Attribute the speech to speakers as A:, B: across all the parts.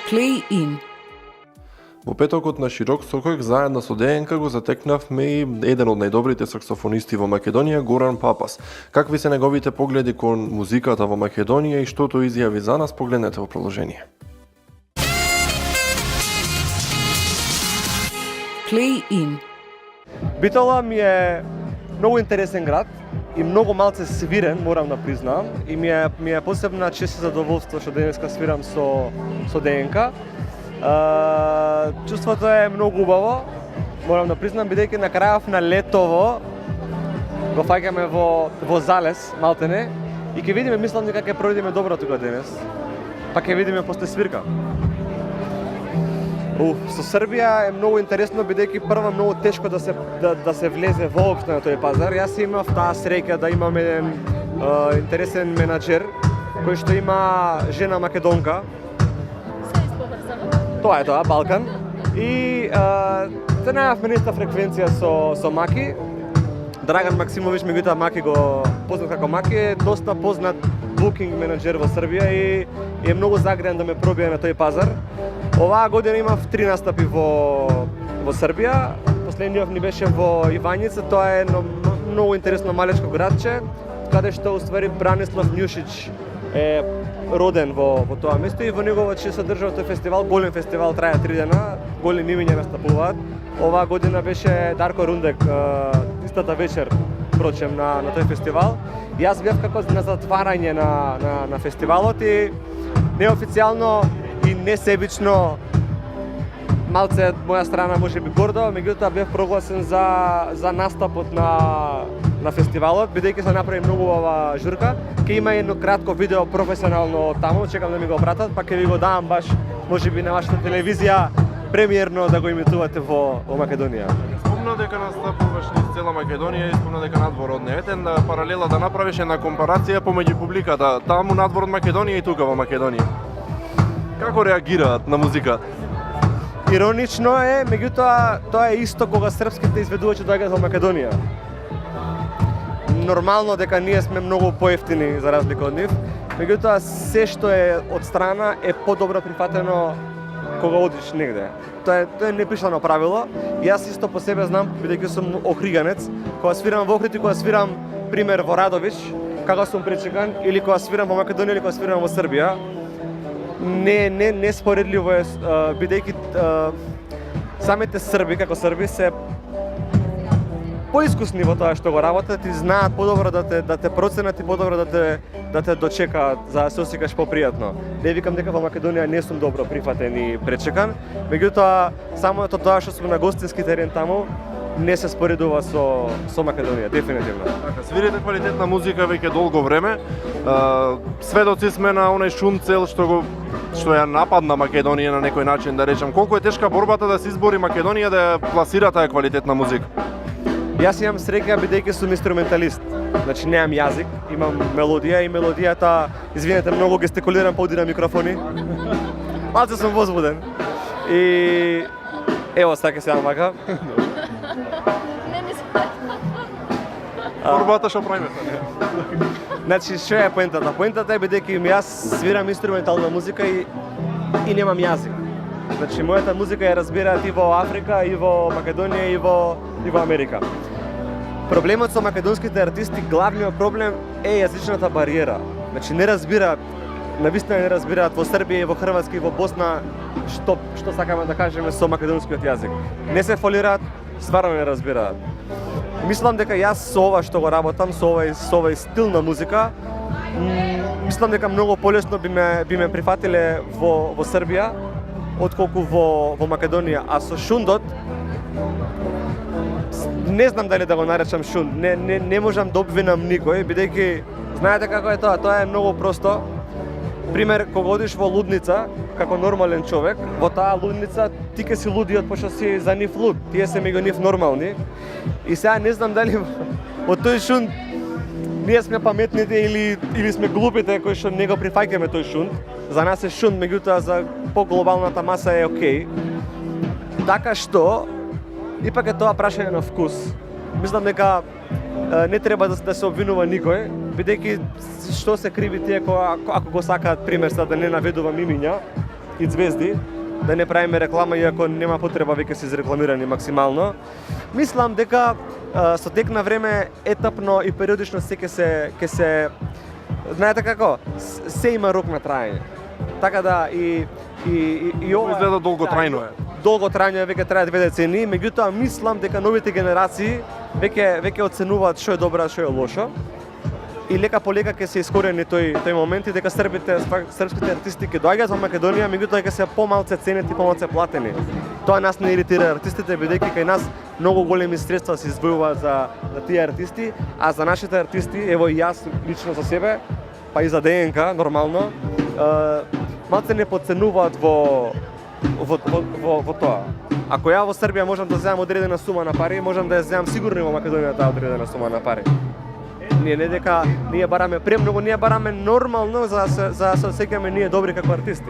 A: Play In.
B: Во петокот на широк сокој заедно со Дејанка го затекнавме и еден од најдобрите саксофонисти во Македонија, Горан Папас. Какви се неговите погледи кон музиката во Македонија и што тој изјави за нас, погледнете во продолжение.
A: Play In.
C: Битола ми е многу интересен град и многу малце свирен, морам да признам, и ми е посебна чест и задоволство што денеска свирам со Дејанка. Чувството е многу убаво, морам да признам, бидејќи на крајов на летово го фаќаме во залез, малтене, и ќе видиме, мислам дека ќе пројдеме добро тука денес, па ќе видиме после свирка. Со Србија е многу интересно, бидејќи прво многу тешко да се влезе воопшто на тој пазар. Јас имав таа среќа да имам еден интересен менаџер кој што има жена македонка. Тоа е тоа, Балкан. И се најавме на фреквенција со Маки. Драган Максимович, меѓутоа Маки го познат како Маки, е доста познат букинг менаџер во Србија и е многу загреан да ме пробие на тој пазар. Оваа година имав 3 настапи во Србија. Последниот ни беше во Ивањица, тоа е едно многу интересно малечко градче, каде што уствари Бранислав Њушич е роден во тоа место и во негово че се држава тој фестивал, голем фестивал, трае 3 дена, големи имиња настапуваат. Оваа година беше Дарко Рундек истата вечер, прочем, на тој фестивал. Јас бев како на затварање на фестивалот и неофицијално и несебично, малце од моја страна можеби гордо, меѓутоа бев прогласен за настапот на фестивалот, бидејќи се направи многу убава журка. Ќе има едно кратко видео професионално таму, чекам да ми го пратат, па ќе ви го дам баш можеби на вашата телевизија премиерно да го имитувате во Македонија.
B: Спомна дека настапуваш низ цела Македонија и спомна дека надвор од неа. Етен паралела да направиш една компарација помеѓу публиката таму надвор од Македонија и тука во Македонија. Како реагираат на музиката?
C: Иронично е, меѓутоа тоа е исто кога српските изведувачи доаѓаат во Македонија. Нормално дека ние сме многу поевтини за разлика од нив, меѓутоа се што е од страна е подобро прифатено кога одиш негде. Тоа е непишано правило. Јас исто по себе знам, бидејќи сум охриганец, кога свирам во Охрид и кога свирам пример во Радовиш, како сум пречекан, или кога свирам во Македонија или кога свирам во Србија, не споредливо е, бидејќи самите срби како срби се поискусни во тоа што го работат и знаат подобро да те проценат и подобро да те дочекаат за да се осеќаш попријатно. Не викам дека во Македонија не сум добро прифатен и пречекан, меѓутоа само тоа што сум на гостински терен таму не се споредува со Македонија, дефинитивно.
B: Така, свирите квалитетна музика веќе долго време. Сведоци сме на оној шумцел што ја нападна Македонија на некој начин, да речем. Колку е тешка борбата да се избори Македонија да ја пласира таа квалитетна музика?
C: Јас имам среќа бидејќи сум инструменталист. Значи немам јазик, имам мелодија и мелодијата, извинете, многу гестикулирам по на микрофони. Малце сум возбуден. И ево сака се вака.
B: Борбата што правиме?
C: Значи, што е поентата? Поентата е бидејќи јас свирам инструментална музика и немам јазик. Значи, мојата музика ја разбираат и во Африка, и во Македонија, и во Америка. Проблемот со македонските артисти, главниот проблем е јазичната бариера. Значи, не разбираат, навистина не разбираат во Србија и во Хрватска и во Босна што сакаме да кажеме со македонскиот јазик. Не се фолираат, стварно не разбираат. Мислам дека јас со ова што го работам, со овој стил на музика, мислам дека многу полесно би ме прифатиле во Србија отколку во Македонија, а со шундот не знам дали да го наречам шунд, не можам да обвинам никој, бидејќи знаете како е тоа, тоа е многу просто. Пример, кога одиш во лудница, како нормален човек, во таа лудница ти ке си лудиот пошто си за нив луд, тие се меѓу нив нормални. И сега не знам дали во тој шунд ние сме паметните или сме глупите кои што не го прифаќаме тој шунд. За нас е шунд, меѓутоа за поглобалната маса е окей. Така што ипак е тоа прашање на вкус. Мислам дека не треба да се обвинува никој, бидејќи што се криви тие ако го сакаат, пример, да не наведувам имиња, и звезди, да не правиме реклама, иако нема потреба веќе се изрекламирани максимално. Мислам дека со тек на време етапно и периодично се ќе се знаете како, се има рок на траење. Така да и ова
B: Изгледа долготрајно е.
C: Долготрајно е, веќе трае 2 децении, меѓутоа мислам дека новите генерации веќе оценуваат што е добро, што е лошо. И лека по лека ќе се искорени тој момент и дека српските артисти ќе доаѓаат во Македонија, меѓутоа ќе се помалце ценети, помалце платени. Тоа нас не иритира артистите, бидејќи кај нас многу големи средства се издвојуваат за тие артисти, а за нашите артисти, ево и јас лично за себе, па и за ДНК нормално, малце не подценуваат во тоа. Ако ја во Србија можам да земам одредена сума на пари, можам да ја земам сигурно и во Македонија таа одредена сума на пари. Не дека ние бараме премногу, ние бараме нормално за се осеќаме ние добри како артисти.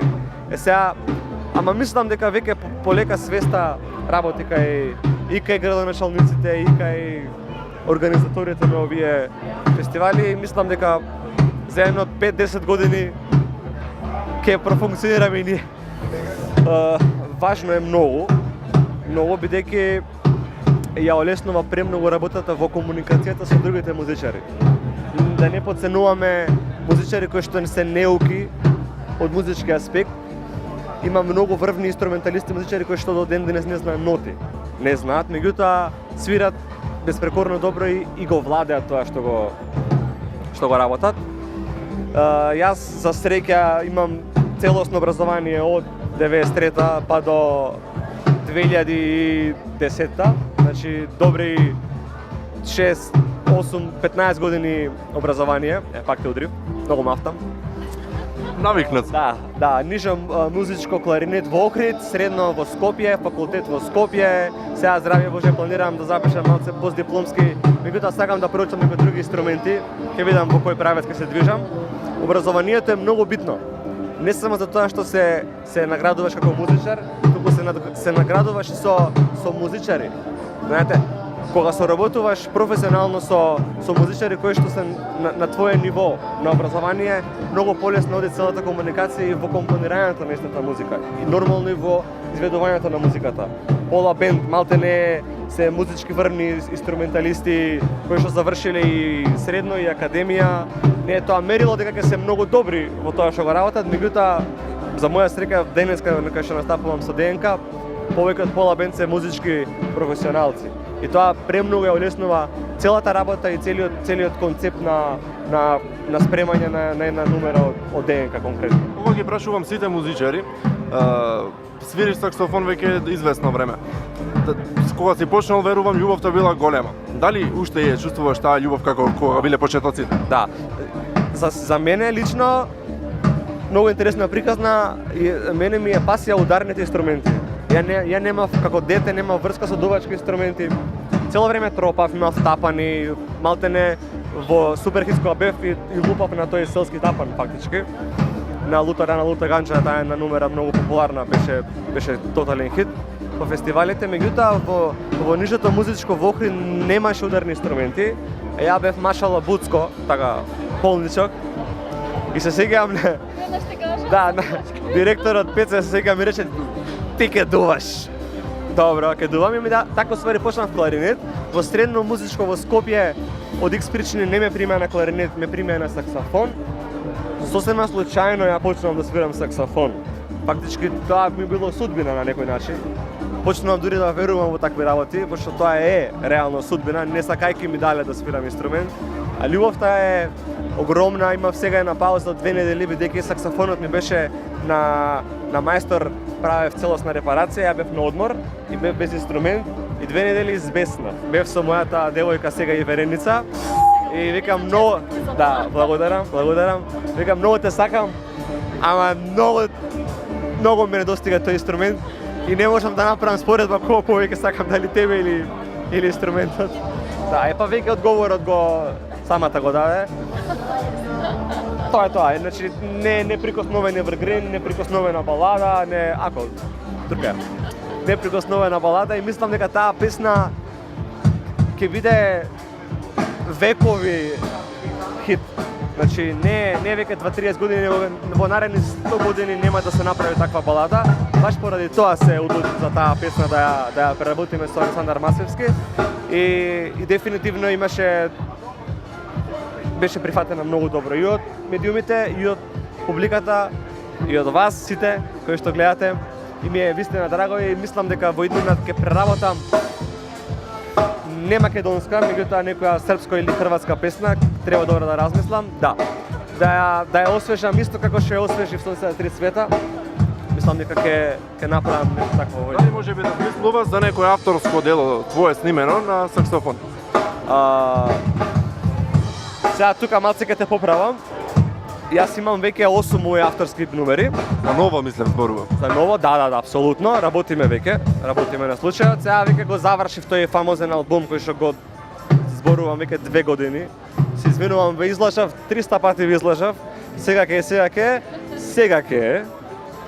C: Сега, ама мислам дека веќе полека свеста работи кај градоначалниците и кај организаторите на овие фестивали, мислам дека за едно 5-10 години ќе профункционираме и ние. Важно е многу бидејќи ја олеснува премногу работата во комуникацијата со другите музичари. Да не подценуваме музичари кои што се неуки од музички аспект. Има многу врвни инструменталисти музичари кои што до ден денес не знаат ноти. Не знаат, меѓутоа свират безпрекорно добро и го владеат тоа што го работат. Јас за среќа имам целосно образование од 93-та па до 2010-та, значи добри 6, 8, 15 години образование, пак те удрив, многу мафтам.
B: Навикнат.
C: Да, нижам музичко кларинет во Охрид, средно во Скопје, факултет во Скопје. Сега здравје Боже планирам да запишам малце постдипломски, меѓутоа сакам да проучам некои други инструменти, ќе видам во кој правец ќе се движам. Образованието е многу битно. Не само за тоа што се наградуваш како музичар, туку се наградуваш и со музичари. Знаете, кога соработуваш професионално со музичари кои што се на твое ниво на образование, многу полесно оди целата комуникација и во компонирањето на истата музика и нормално и во изведувањето на музиката. Пола бенд малтене се музички врвни инструменталисти кои што завршиле и средно и академија. Не е тоа мерило дека ќе се многу добри во тоа што го работат, меѓутоа за моја среќа денеска кога што настапувам со ДНК, повеќе од пола бенд се музички професионалци. И тоа премногу ја олеснува целата работа и целиот концепт на спремање на една numера од ДНК конкретно.
B: Ова ги прашувам сите музичари. Свириш саксофон веќе известно време. Кога си почнал, верувам, љубовта била голема. Дали уште ја чувствуваш таа љубов како кога биле почетоците?
C: Да. За мене лично многу интересна приказна и мене ми е пасија ударните инструменти. Ја немав како дете, немав врска со дувачки инструменти. Цело време тропав, имав тапани, малтене во Суперхитс кога бев и лупав на тој селски тапан фактички. На Лута Ганча, таа една numera многу популарна, беше тотален хит по фестивалите, меѓутоа во нишето музичко во Охрид немаше ударни инструменти. Ја бев машала буцко, така полничок. И се сеќавам директорот Пеце се сеќавам ми рече ти ке дуваш. Добро, ке дувам и ми така ствари почнав кларинет. Во средно музичко во Скопје од X причини не ме примеа на кларинет, ме примеа на саксофон. Сосема случајно ја почнав да свирам саксофон. Фактички тоа ми било судбина на некој начин. Почнав дури да верувам во такви работи, пошто тоа е реално судбина, не сакајки ми дале да свирам инструмент. А љубовта е огромна, имав сега една пауза од 2 недели, бидејќи саксофонот ми беше на мајстор, правев целосна репарација, ја бев на одмор и бев без инструмент и 2 недели избеснав. Бев со мојата девојка сега и вереница и викам многу, да, благодарам. Викам многу те сакам, ама многу ме недостига тој инструмент и не можам да направам споредба кој повеќе сакам, дали тебе или инструментот. Да, па веќе одговорот самата го даде. Тоа е тоа, значи не прикосновен евергрин, не прикосновена балада, не прикосновена балада и мислам дека таа песна ќе биде векови хит. Значи не веќе 20-30 години, во наредни 100 години нема да се направи таква балада. Баш поради тоа се одлучив за таа песна да ја преработиме со Александар Масевски и дефинитивно беше прифатена многу добро и од медиумите, и од публиката, и од вас сите кои што гледате. И ми е вистина драго и мислам дека во иднина ќе преработам не македонска, меѓутоа некоја српска или хрватска песна, треба добро да размислам. Да ја освежам исто како што ја освежив Сонце на три света. Мислам дека ќе направам нешто такво во.
B: Дали може би да мислуваш за некој авторско дело твое снимено на саксофон?
C: Сега тука малце ќе те поправам. Јас имам веќе 8 мои авторски номери.
B: За ново мислам зборувам.
C: За ново, да, апсолутно, работиме на случајот. Сега веќе го завршив тој фамозен албум кој што го зборувам веќе 2 години. Се извинувам, ве излажав 300 пати ве излажав. Сега ќе.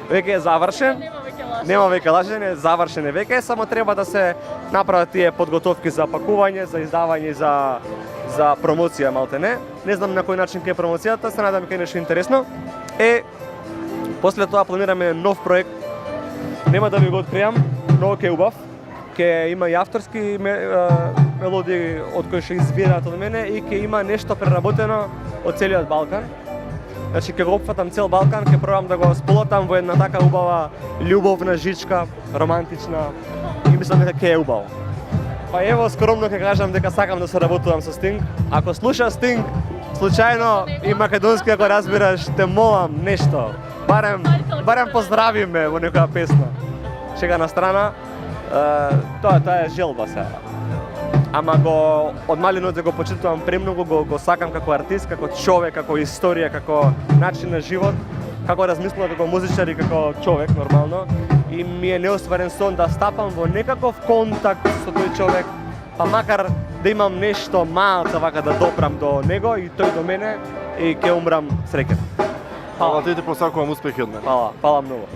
C: Веќе е завршен. Нема веќе лажење, завршен е веќе, само треба да се направат тие подготовки за пакување, за издавање, за промоција малтене. Не знам на кој начин ќе е промоцијата, се надам дека е нешто интересно. После тоа планираме нов проект. Нема да ви го откријам, но ќе е убав. Ќе има и авторски мелодии од кои што извираат од мене и ќе има нешто преработено од целиот Балкан. Значи ќе го опфатам цел Балкан, ќе пробам да го сполотам во една така убава љубовна жичка, романтична и мислам дека ќе е убаво. Па ево, скромно ќе кажам дека сакам да соработувам со Стинг. Ако слуша Стинг, случајно и македонски ако разбираш, те молам нешто. Барем поздрави ме во некоја песна. Шега на страна, тоа е желба сега. Ама од малино да го почитувам премногу, го сакам како артист, како човек, како историја, како начин на живот, како размислува како музичар и како човек нормално. И ми е неостварен сон да стапам во некаков контакт со тој човек, па макар да имам нешто малце вака да допрам до него и тој до мене и ќе умрам среќен.
B: Фала ти посакувам успехи од мене.
C: Фала многу.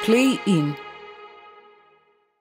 A: Play In.